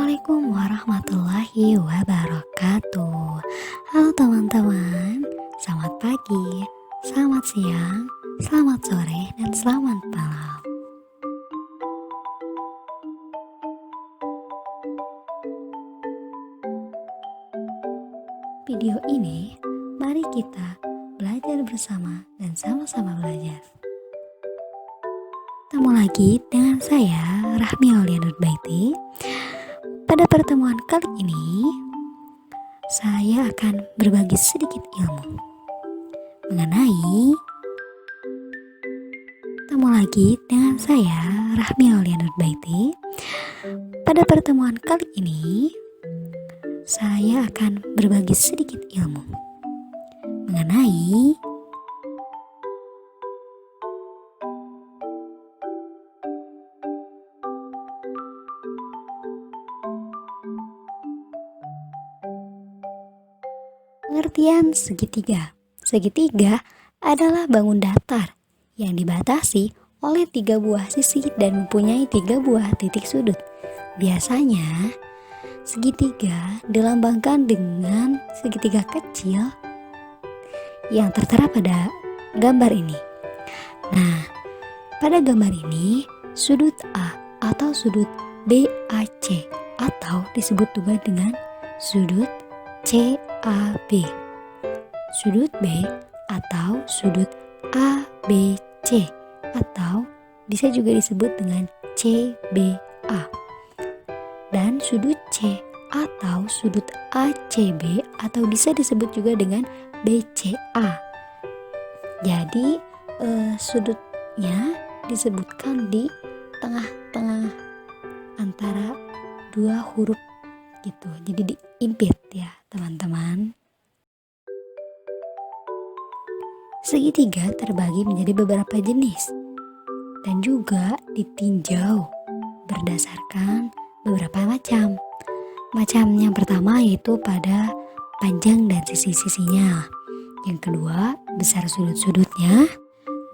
Assalamualaikum warahmatullahi wabarakatuh. Halo teman-teman, selamat pagi, selamat siang, selamat sore, dan selamat malam. Video ini, mari kita belajar bersama dan sama-sama belajar. Ketemu lagi dengan saya, Rahmi Aulia Nurbaiti. Pada pertemuan kali ini, saya akan berbagi sedikit ilmu mengenai Ketemu lagi dengan saya, Rahmi Aulia Nurbaiti. Pada pertemuan kali ini, saya akan berbagi sedikit ilmu mengenai pengertian segitiga. Segitiga adalah bangun datar yang dibatasi oleh 3 buah sisi dan mempunyai 3 buah titik sudut. Biasanya, segitiga dilambangkan dengan segitiga kecil yang tertera pada gambar ini. Nah, pada gambar ini, sudut A atau sudut BAC atau disebut juga dengan sudut CAB, sudut B atau sudut ABC atau bisa juga disebut dengan CBA, dan sudut C atau sudut ACB atau bisa disebut juga dengan BCA. Jadi sudutnya disebutkan di tengah-tengah antara dua huruf gitu, jadi diimpit ya teman-teman. Segitiga terbagi menjadi beberapa jenis dan juga ditinjau berdasarkan beberapa macam. Macam yang pertama yaitu pada panjang dan sisi-sisinya. Yang kedua, besar sudut-sudutnya.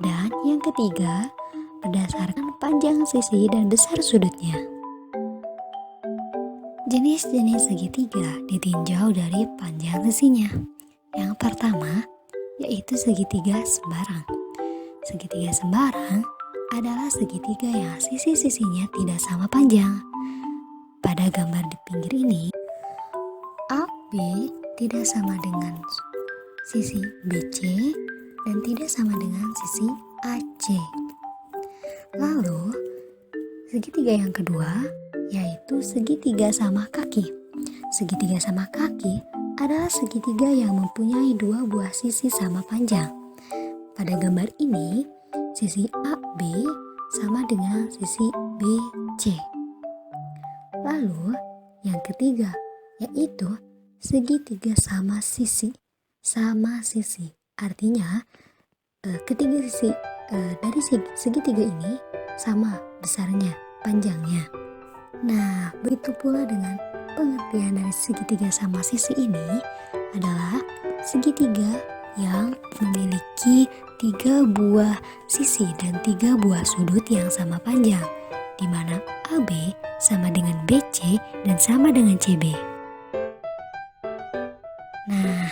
Dan yang ketiga, berdasarkan panjang sisi dan besar sudutnya. Jenis-jenis segitiga ditinjau dari panjang sisinya. Yang pertama, yaitu segitiga sembarang. Segitiga sembarang adalah segitiga yang sisi-sisinya tidak sama panjang. Pada gambar di pinggir ini, AB tidak sama dengan sisi BC dan tidak sama dengan sisi AC. Lalu, segitiga yang kedua yaitu segitiga sama kaki. Segitiga sama kaki adalah segitiga yang mempunyai 2 buah sisi sama panjang. Pada gambar ini, sisi AB sama dengan sisi BC. Lalu, yang ketiga yaitu segitiga sama sisi. Sama sisi artinya ketiga sisi dari segitiga ini sama besarnya, panjangnya. Nah, begitu pula dengan pengertian dari segitiga sama sisi ini adalah segitiga yang memiliki 3 buah sisi dan 3 buah sudut yang sama panjang, di mana AB sama dengan BC dan sama dengan CB. Nah,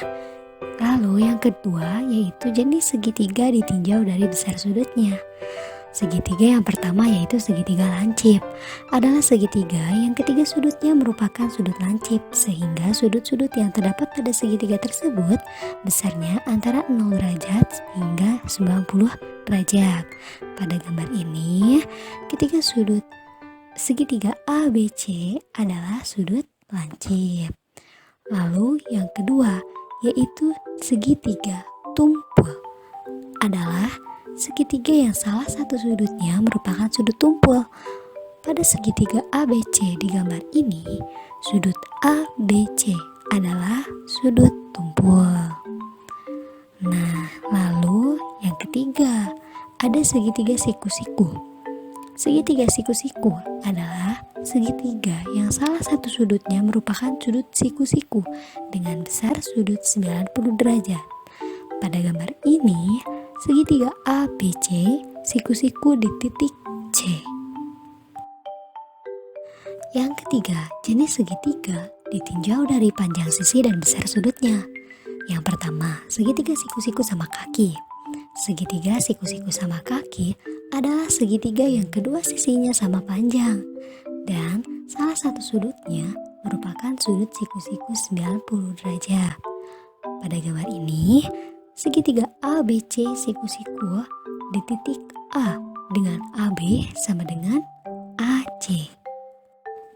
lalu yang kedua yaitu jenis segitiga ditinjau dari besar sudutnya. Segitiga yang pertama yaitu segitiga lancip. Adalah segitiga yang ketiga sudutnya merupakan sudut lancip, sehingga sudut-sudut yang terdapat pada segitiga tersebut besarnya antara 0 derajat hingga 90 derajat. Pada gambar ini, ketiga sudut segitiga ABC adalah sudut lancip. Lalu yang kedua yaitu segitiga tumpul. Adalah segitiga yang salah satu sudutnya merupakan sudut tumpul. Pada segitiga ABC di gambar ini, sudut ABC adalah sudut tumpul. Nah, lalu yang ketiga, ada segitiga siku-siku. Segitiga siku-siku adalah segitiga yang salah satu sudutnya merupakan sudut siku-siku dengan besar sudut 90 derajat. Pada gambar ini, segitiga ABC siku-siku di titik C. Yang ketiga, jenis segitiga ditinjau dari panjang sisi dan besar sudutnya. Yang pertama, segitiga siku-siku sama kaki. Segitiga siku-siku sama kaki adalah segitiga yang kedua sisinya sama panjang dan salah satu sudutnya merupakan sudut siku-siku 90 derajat. Pada gambar ini, segitiga ABC siku-siku di titik A dengan AB sama dengan AC.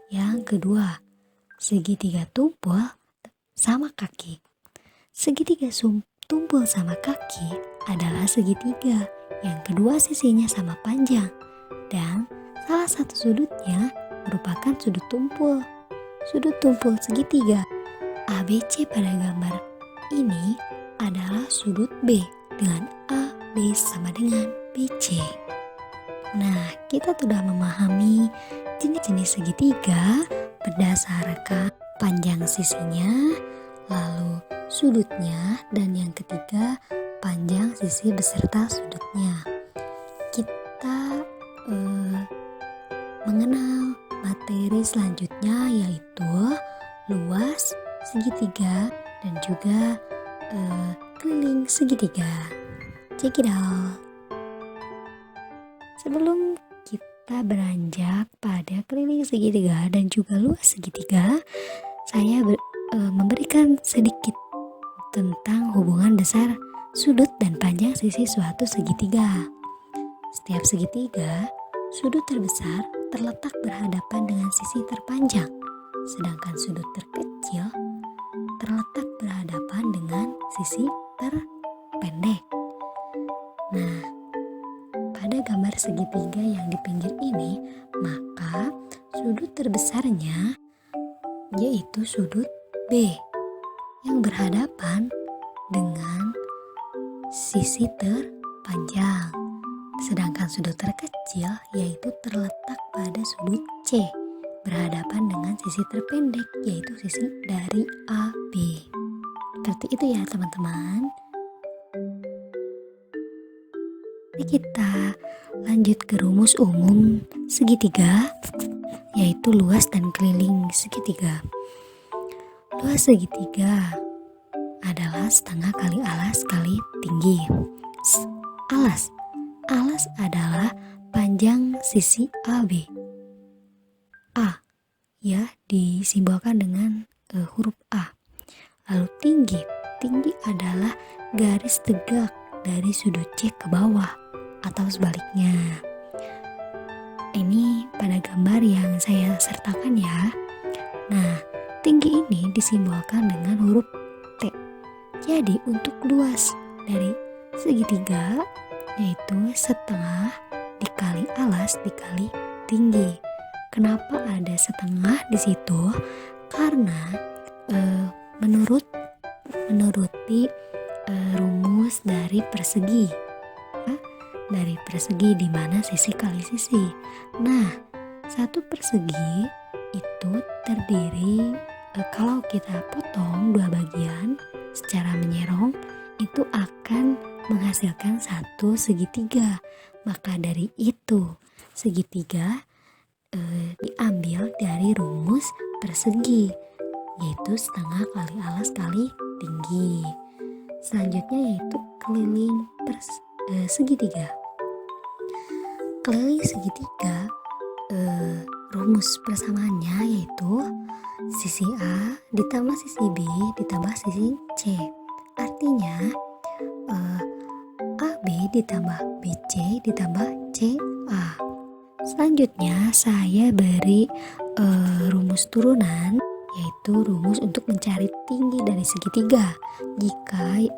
Yang kedua, segitiga tumpul sama kaki. Segitiga tumpul sama kaki adalah segitiga yang kedua sisinya sama panjang dan salah satu sudutnya merupakan sudut tumpul. Sudut tumpul segitiga ABC pada gambar ini adalah sudut B dengan AB sama dengan BC. Nah, kita sudah memahami jenis-jenis segitiga berdasarkan panjang sisinya, lalu sudutnya, dan yang ketiga panjang sisi beserta sudutnya. Kita mengenal materi selanjutnya yaitu luas segitiga dan juga keliling segitiga. Check it out. Sebelum kita beranjak pada keliling segitiga dan juga luas segitiga, saya memberikan sedikit tentang hubungan besar sudut dan panjang sisi suatu segitiga. Setiap segitiga, sudut terbesar terletak berhadapan dengan sisi terpanjang, sedangkan sudut terkecil terletak berhadapan dengan sisi terpendek. Nah, pada gambar segitiga yang di pinggir ini, maka sudut terbesarnya yaitu sudut B yang berhadapan dengan sisi terpanjang. Sedangkan sudut terkecil yaitu terletak pada sudut C berhadapan dengan sisi terpendek yaitu sisi dari AB. Seperti itu ya teman-teman. Kita lanjut ke rumus umum segitiga yaitu luas dan keliling segitiga. Luas segitiga adalah setengah kali alas kali tinggi. Alas adalah panjang sisi AB. A ya disimbolkan dengan huruf A. Lalu tinggi adalah garis tegak dari sudut C ke bawah atau sebaliknya. Ini pada gambar yang saya sertakan ya. Nah, tinggi ini disimbolkan dengan huruf T. Jadi untuk luas dari segitiga yaitu setengah dikali alas dikali tinggi. Kenapa ada setengah di situ? Karena menuruti rumus dari persegi. Dari persegi di mana sisi kali sisi. Nah, satu persegi itu terdiri kalau kita potong dua bagian secara menyerong itu akan menghasilkan satu segitiga. Maka dari itu segitiga diambil dari rumus persegi yaitu setengah kali alas kali tinggi. Selanjutnya yaitu keliling segitiga. Keliling segitiga rumus persamaannya yaitu sisi A ditambah sisi B ditambah sisi C. Artinya AB ditambah BC ditambah CA. Selanjutnya saya beri rumus turunan yaitu rumus untuk mencari tinggi dari segitiga jika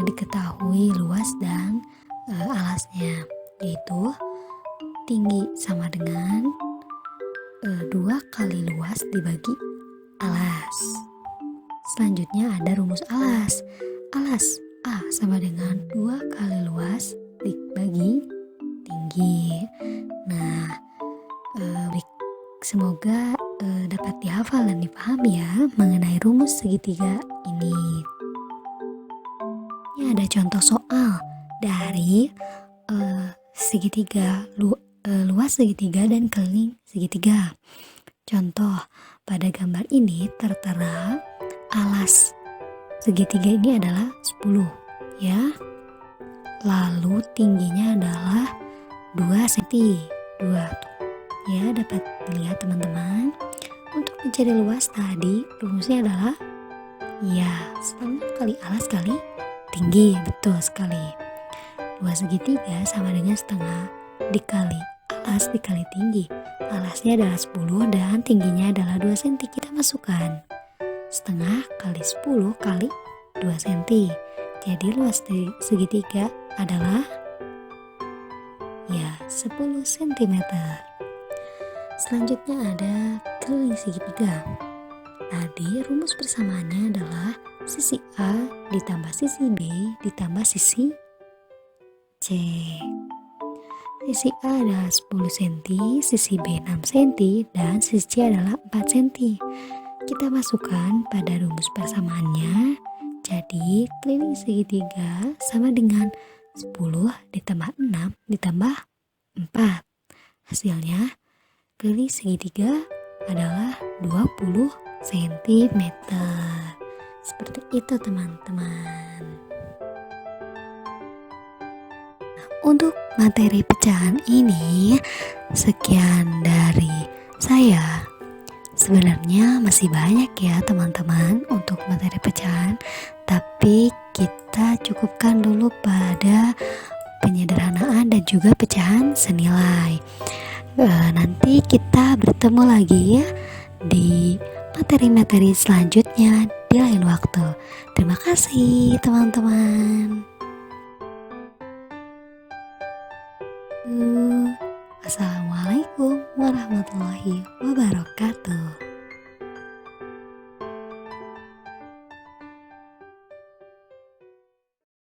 diketahui luas dan alasnya, yaitu tinggi sama dengan 2 kali luas dibagi alas. Selanjutnya ada rumus alas. Alas A sama dengan 2 kali luas dibagi tinggi. Nah, semoga dapat dihafal dan dipahami ya mengenai rumus segitiga ini. Ini ada contoh soal dari segitiga, luas segitiga dan keliling segitiga. Contoh, pada gambar ini tertera alas segitiga ini adalah 10 ya. Lalu tingginya adalah 2 cm. 2 tuh. Ya, dapat dilihat teman-teman. Untuk mencari luas tadi rumusnya adalah ya, setengah kali alas kali tinggi. Betul sekali. 2 segitiga sama dengan setengah dikali alas dikali tinggi. Alasnya adalah 10 dan tingginya adalah 2 cm. Kita masukkan setengah kali 10 kali 2 cm. Jadi luas segitiga adalah ya 10 cm. Selanjutnya ada keliling segitiga. Tadi rumus persamaannya adalah sisi A ditambah sisi B ditambah sisi C. Sisi A adalah 10 cm, sisi B 6 cm, dan sisi C adalah 4 cm. Kita masukkan pada rumus persamaannya. Jadi keliling segitiga sama dengan 10 ditambah 6 ditambah 4. Hasilnya keliling segitiga adalah 20 cm. Seperti itu teman-teman. Untuk materi pecahan ini sekian dari saya. Sebenarnya masih banyak ya teman-teman untuk materi pecahan, tapi kita cukupkan dulu pada penyederhanaan dan juga pecahan senilai. Nanti kita bertemu lagi ya di materi-materi selanjutnya di lain waktu. Terima kasih teman-teman. Assalamualaikum warahmatullahi wabarakatuh.